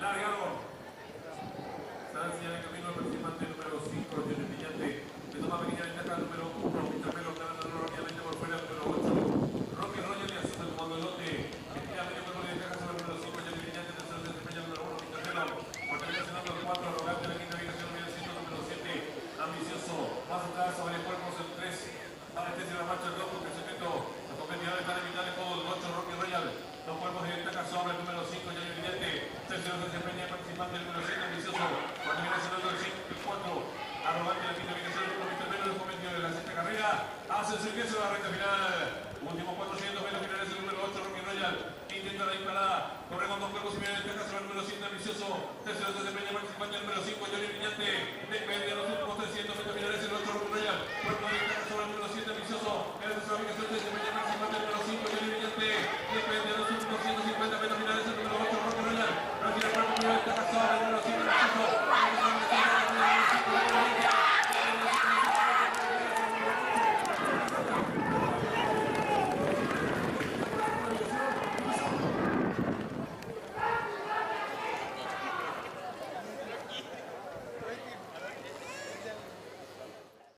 Largaron. Está señal de camino el participante número 5, Johnny Brillante. Le toma pequeña ventaja número 1, Interpelo ganando rápidamente por fuera, número 8. Rocky Royal y asume el comando del lote. Que tira medio cuerpo de ventaja sobre el número 5, Johnny Brillante. Tercero se desempeña el número 1, Interpelo. Por tercero senando el 4, Arrogante en la quinta ubicación, número 7. Ambicioso. Más atrás sobre el cuerpo el 3. Para este se la marcha el 2, porque el secreto. Los competidores están en mitad de todo. El 8, Rocky Royal. Los cuerpos de ventaja sobre el número 5, Johnny Brillante. Tercero se desempeña el participante el número 7, Ambicioso. Cuando viene sonando el 5 y el 4. Arrogante en la quinta ubicación, el 1, Mr. Melo, los competidores de la sexta carrera. Hace su ingreso a la recta final. Último 400 metros finales, el número 8, Rocky Royal. Intenta la disparada. Corre con dos cuerpos y viene ventaja sobre el número 7, Ambicioso. Tercero se desempeña el participante el número 5, Johnny Brillante. Depende de los